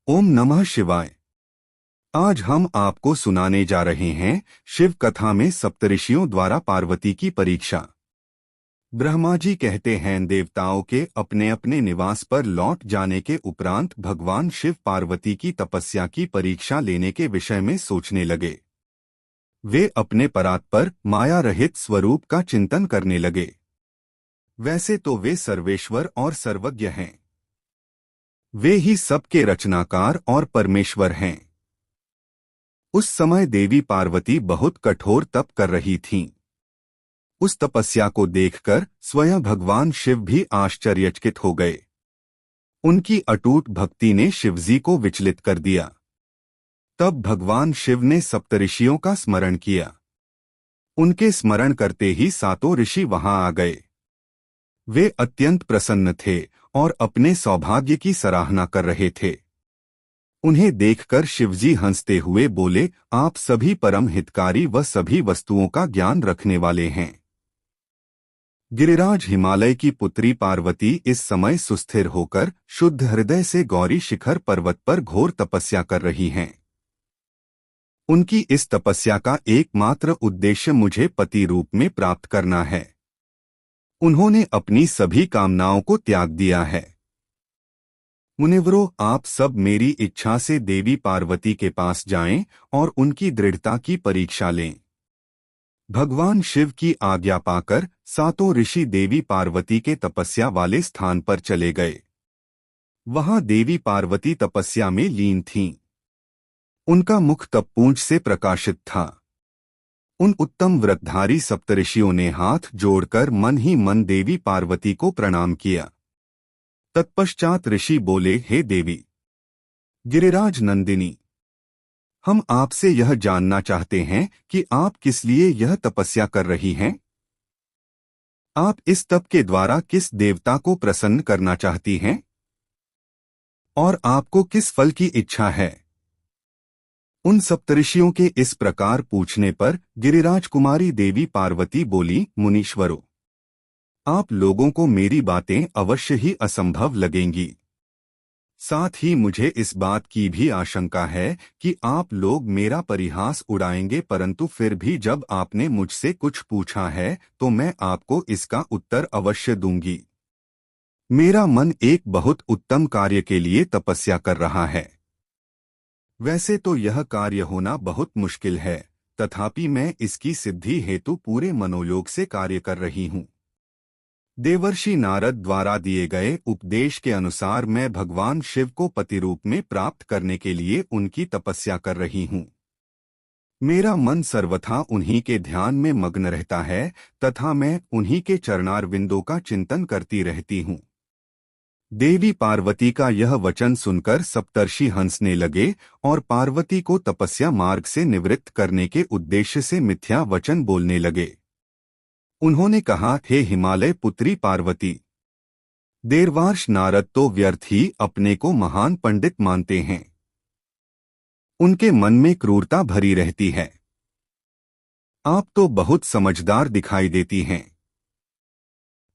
ओम नमः शिवाय। आज हम आपको सुनाने जा रहे हैं शिव कथा में सप्तऋषियों द्वारा पार्वती की परीक्षा। ब्रह्मा जी कहते हैं, देवताओं के अपने अपने निवास पर लौट जाने के उपरांत भगवान शिव पार्वती की तपस्या की परीक्षा लेने के विषय में सोचने लगे। वे अपने परात्पर माया रहित स्वरूप का चिंतन करने लगे। वैसे तो वे सर्वेश्वर और सर्वज्ञ हैं। वे ही सबके रचनाकार और परमेश्वर हैं। उस समय देवी पार्वती बहुत कठोर तप कर रही थीं। उस तपस्या को देखकर स्वयं भगवान शिव भी आश्चर्यचकित हो गए। उनकी अटूट भक्ति ने शिवजी को विचलित कर दिया। तब भगवान शिव ने सप्तऋषियों का स्मरण किया। उनके स्मरण करते ही सातों ऋषि वहां आ गए। वे अत्यंत प्रसन्न थे और अपने सौभाग्य की सराहना कर रहे थे। उन्हें देखकर शिवजी हंसते हुए बोले, आप सभी परम हितकारी व सभी वस्तुओं का ज्ञान रखने वाले हैं। गिरिराज हिमालय की पुत्री पार्वती इस समय सुस्थिर होकर शुद्ध हृदय से गौरी शिखर पर्वत पर घोर तपस्या कर रही हैं। उनकी इस तपस्या का एकमात्र उद्देश्य मुझे पति रूप में प्राप्त करना है। उन्होंने अपनी सभी कामनाओं को त्याग दिया है। मुनिवरों, आप सब मेरी इच्छा से देवी पार्वती के पास जाएं और उनकी दृढ़ता की परीक्षा लें। भगवान शिव की आज्ञा पाकर सातों ऋषि देवी पार्वती के तपस्या वाले स्थान पर चले गए। वहां देवी पार्वती तपस्या में लीन थीं। उनका मुख तपपुंज से प्रकाशित था। उन उत्तम व्रतधारी सप्तऋषियों ने हाथ जोड़कर मन ही मन देवी पार्वती को प्रणाम किया। तत्पश्चात ऋषि बोले, हे देवी गिरिराज नंदिनी, हम आपसे यह जानना चाहते हैं कि आप किस लिए यह तपस्या कर रही हैं। आप इस तप के द्वारा किस देवता को प्रसन्न करना चाहती हैं और आपको किस फल की इच्छा है। उन सप्तऋषियों के इस प्रकार पूछने पर गिरिराज कुमारी देवी पार्वती बोली, मुनीश्वरों, आप लोगों को मेरी बातें अवश्य ही असंभव लगेंगी। साथ ही मुझे इस बात की भी आशंका है कि आप लोग मेरा परिहास उड़ाएंगे, परंतु फिर भी जब आपने मुझसे कुछ पूछा है तो मैं आपको इसका उत्तर अवश्य दूंगी। मेरा मन एक बहुत उत्तम कार्य के लिए तपस्या कर रहा है। वैसे तो यह कार्य होना बहुत मुश्किल है, तथापि मैं इसकी सिद्धि हेतु पूरे मनोयोग से कार्य कर रही हूँ। देवर्षि नारद द्वारा दिए गए उपदेश के अनुसार मैं भगवान शिव को पति रूप में प्राप्त करने के लिए उनकी तपस्या कर रही हूँ। मेरा मन सर्वथा उन्हीं के ध्यान में मग्न रहता है तथा मैं उन्हीं के चरणारविंदों का चिंतन करती रहती हूँ। देवी पार्वती का यह वचन सुनकर सप्तर्षि हंसने लगे और पार्वती को तपस्या मार्ग से निवृत्त करने के उद्देश्य से मिथ्या वचन बोलने लगे। उन्होंने कहा, हे हिमालय पुत्री पार्वती, देवर्षि नारद तो व्यर्थ ही अपने को महान पंडित मानते हैं। उनके मन में क्रूरता भरी रहती है। आप तो बहुत समझदार दिखाई देती हैं।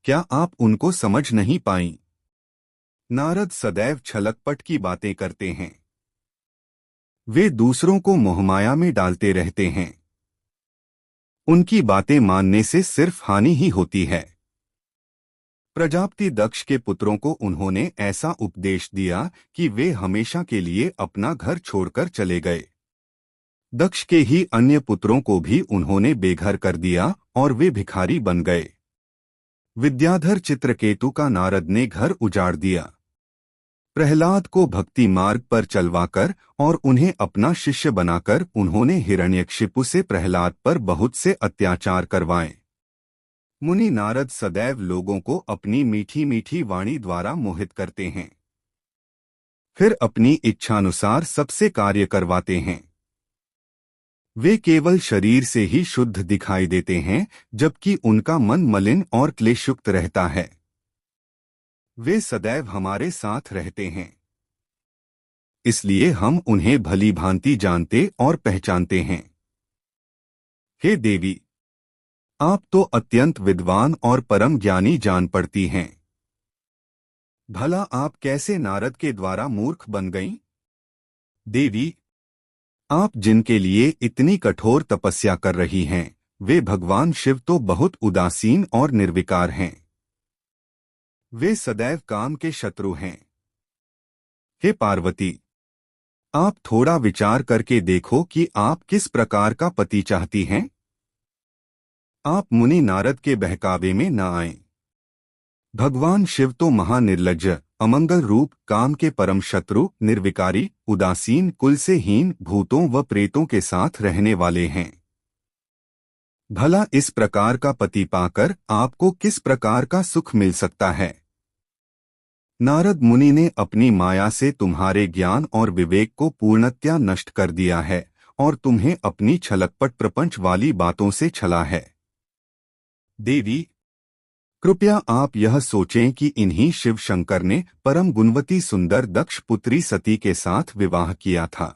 क्या आप उनको समझ नहीं पाई? नारद सदैव छलकपट की बातें करते हैं। वे दूसरों को मोहमाया में डालते रहते हैं। उनकी बातें मानने से सिर्फ हानि ही होती है। प्रजापति दक्ष के पुत्रों को उन्होंने ऐसा उपदेश दिया कि वे हमेशा के लिए अपना घर छोड़कर चले गए। दक्ष के ही अन्य पुत्रों को भी उन्होंने बेघर कर दिया और वे भिखारी बन गए। विद्याधर चित्रकेतु का नारद ने घर उजाड़ दिया। प्रहलाद को भक्ति मार्ग पर चलवाकर और उन्हें अपना शिष्य बनाकर उन्होंने हिरण्यकशिपु से प्रहलाद पर बहुत से अत्याचार करवाए। मुनि नारद सदैव लोगों को अपनी मीठी मीठी वाणी द्वारा मोहित करते हैं, फिर अपनी इच्छानुसार सबसे कार्य करवाते हैं। वे केवल शरीर से ही शुद्ध दिखाई देते हैं, जबकि उनका मन मलिन और क्लेशयुक्त रहता है। वे सदैव हमारे साथ रहते हैं, इसलिए हम उन्हें भली भांति जानते और पहचानते हैं। हे देवी, आप तो अत्यंत विद्वान और परम ज्ञानी जान पड़ती हैं। भला आप कैसे नारद के द्वारा मूर्ख बन गईं? देवी, आप जिनके लिए इतनी कठोर तपस्या कर रही हैं, वे भगवान शिव तो बहुत उदासीन और निर्विकार हैं। वे सदैव काम के शत्रु हैं। हे पार्वती, आप थोड़ा विचार करके देखो कि आप किस प्रकार का पति चाहती हैं। आप मुनि नारद के बहकावे में न आएं। भगवान शिव तो महानिर्लज्ज, अमंगल रूप, काम के परम शत्रु, निर्विकारी, उदासीन, कुल से हीन, भूतों व प्रेतों के साथ रहने वाले हैं। भला इस प्रकार का पति पाकर आपको किस प्रकार का सुख मिल सकता है। नारद मुनि ने अपनी माया से तुम्हारे ज्ञान और विवेक को पूर्णतया नष्ट कर दिया है और तुम्हें अपनी छलकपट प्रपंच वाली बातों से छला है। देवी, कृपया आप यह सोचें कि इन्हीं शिव शंकर ने परम गुणवती सुंदर दक्ष पुत्री सती के साथ विवाह किया था।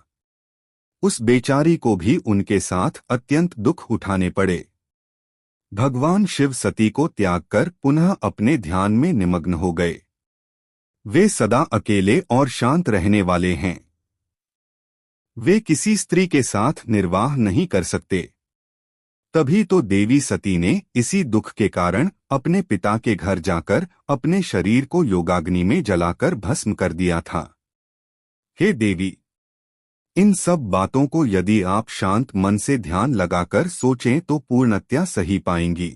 उस बेचारी को भी उनके साथ अत्यंत दुख उठाने पड़े। भगवान शिव सती को त्याग कर पुनः अपने ध्यान में निमग्न हो गए। वे सदा अकेले और शांत रहने वाले हैं। वे किसी स्त्री के साथ निर्वाह नहीं कर सकते। तभी तो देवी सती ने इसी दुख के कारण अपने पिता के घर जाकर अपने शरीर को योगाग्नि में जलाकर भस्म कर दिया था। हे देवी, इन सब बातों को यदि आप शांत मन से ध्यान लगाकर सोचें तो पूर्णतया सही पाएंगी।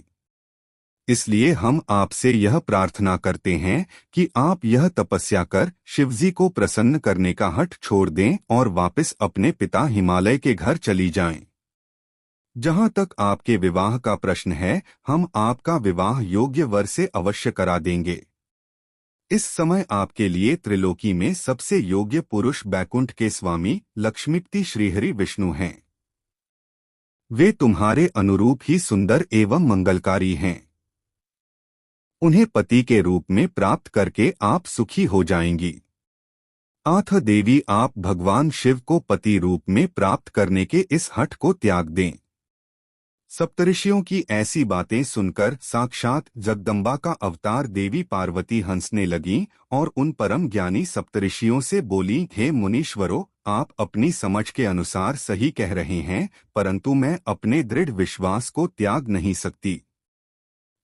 इसलिए हम आपसे यह प्रार्थना करते हैं कि आप यह तपस्या कर शिवजी को प्रसन्न करने का हठ छोड़ दें और वापस अपने पिता हिमालय के घर चली जाएं। जहां तक आपके विवाह का प्रश्न है, हम आपका विवाह योग्य वर से अवश्य करा देंगे। इस समय आपके लिए त्रिलोकी में सबसे योग्य पुरुष बैकुंठ के स्वामी लक्ष्मीपति श्रीहरि विष्णु हैं। वे तुम्हारे अनुरूप ही सुंदर एवं मंगलकारी हैं। उन्हें पति के रूप में प्राप्त करके आप सुखी हो जाएंगी। आथ देवी, आप भगवान शिव को पति रूप में प्राप्त करने के इस हठ को त्याग दें। सप्तऋषियों की ऐसी बातें सुनकर साक्षात जगदम्बा का अवतार देवी पार्वती हंसने लगीं और उन परम ज्ञानी सप्तऋषियों से बोली, हे मुनीश्वरों, आप अपनी समझ के अनुसार सही कह रहे हैं, परंतु मैं अपने दृढ़ विश्वास को त्याग नहीं सकती।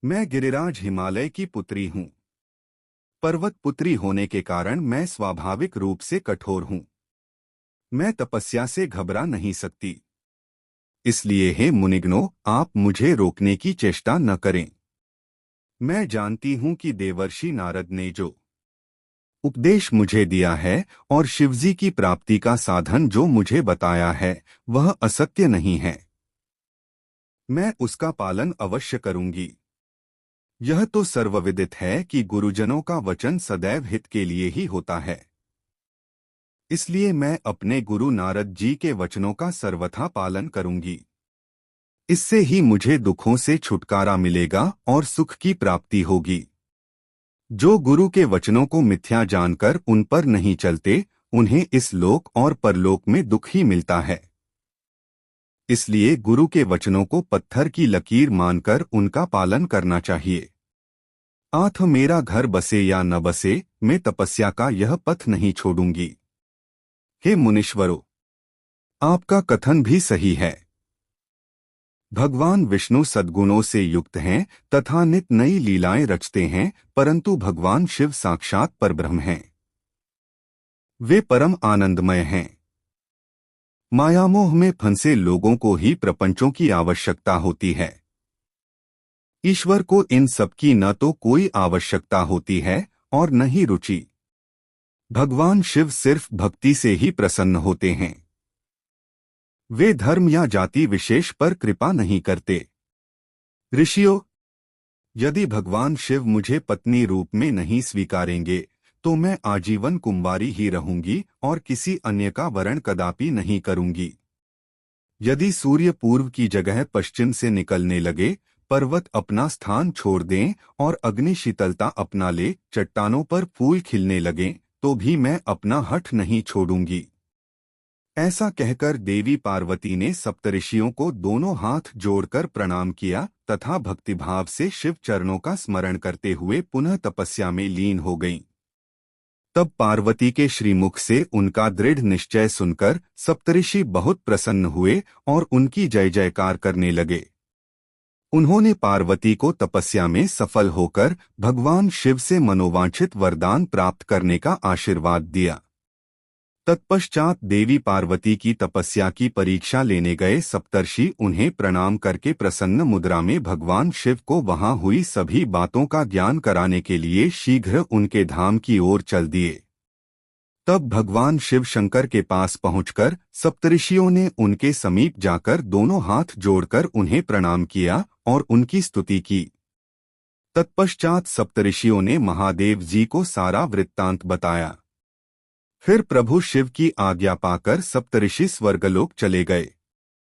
मैं गिरिराज हिमालय की पुत्री हूँ। पर्वत पुत्री होने के कारण मैं स्वाभाविक रूप से कठोर हूँ। मैं तपस्या से घबरा नहीं सकती। इसलिए हे मुनिगणों, आप मुझे रोकने की चेष्टा न करें। मैं जानती हूं कि देवर्षि नारद ने जो उपदेश मुझे दिया है और शिवजी की प्राप्ति का साधन जो मुझे बताया है, वह असत्य नहीं है। मैं उसका पालन अवश्य करूंगी। यह तो सर्वविदित है कि गुरुजनों का वचन सदैव हित के लिए ही होता है। इसलिए मैं अपने गुरु नारद जी के वचनों का सर्वथा पालन करूंगी। इससे ही मुझे दुखों से छुटकारा मिलेगा और सुख की प्राप्ति होगी। जो गुरु के वचनों को मिथ्या जानकर उन पर नहीं चलते, उन्हें इस लोक और परलोक में दुख ही मिलता है। इसलिए गुरु के वचनों को पत्थर की लकीर मानकर उनका पालन करना चाहिए। आथ मेरा घर बसे या न बसे, मैं तपस्या का यह पथ नहीं छोड़ूंगी। हे मुनीश्वरों, आपका कथन भी सही है। भगवान विष्णु सद्गुणों से युक्त हैं तथा नित नई लीलाएं रचते हैं, परंतु भगवान शिव साक्षात परब्रह्म हैं। वे परम आनंदमय हैं। मायामोह में फंसे लोगों को ही प्रपंचों की आवश्यकता होती है। ईश्वर को इन सब की न तो कोई आवश्यकता होती है और न ही रुचि। भगवान शिव सिर्फ भक्ति से ही प्रसन्न होते हैं। वे धर्म या जाति विशेष पर कृपा नहीं करते। ऋषियों, यदि भगवान शिव मुझे पत्नी रूप में नहीं स्वीकारेंगे तो मैं आजीवन कुंवारी ही रहूंगी और किसी अन्य का वरण कदापि नहीं करूंगी। यदि सूर्य पूर्व की जगह पश्चिम से निकलने लगे, पर्वत अपना स्थान छोड़ दें और अग्नि शीतलता अपना ले, चट्टानों पर फूल खिलने लगें, तो भी मैं अपना हठ नहीं छोड़ूंगी। ऐसा कहकर देवी पार्वती ने सप्तऋषियों को दोनों हाथ जोड़कर प्रणाम किया तथा भक्तिभाव से शिव चरणों का स्मरण करते हुए पुनः तपस्या में लीन हो गईं। तब पार्वती के श्रीमुख से उनका दृढ़ निश्चय सुनकर सप्तऋषि बहुत प्रसन्न हुए और उनकी जय जयकार करने लगे। उन्होंने पार्वती को तपस्या में सफल होकर भगवान शिव से मनोवांछित वरदान प्राप्त करने का आशीर्वाद दिया। तत्पश्चात देवी पार्वती की तपस्या की परीक्षा लेने गए सप्तर्षि उन्हें प्रणाम करके प्रसन्न मुद्रा में भगवान शिव को वहां हुई सभी बातों का ज्ञान कराने के लिए शीघ्र उनके धाम की ओर चल दिए। तब भगवान शिव शंकर के पास पहुंचकर सप्तऋषियों ने उनके समीप जाकर दोनों हाथ जोड़कर उन्हें प्रणाम किया और उनकी स्तुति की। तत्पश्चात सप्तऋषियों ने महादेव जी को सारा वृत्तांत बताया। फिर प्रभु शिव की आज्ञा पाकर सप्तऋषि स्वर्गलोक चले गए।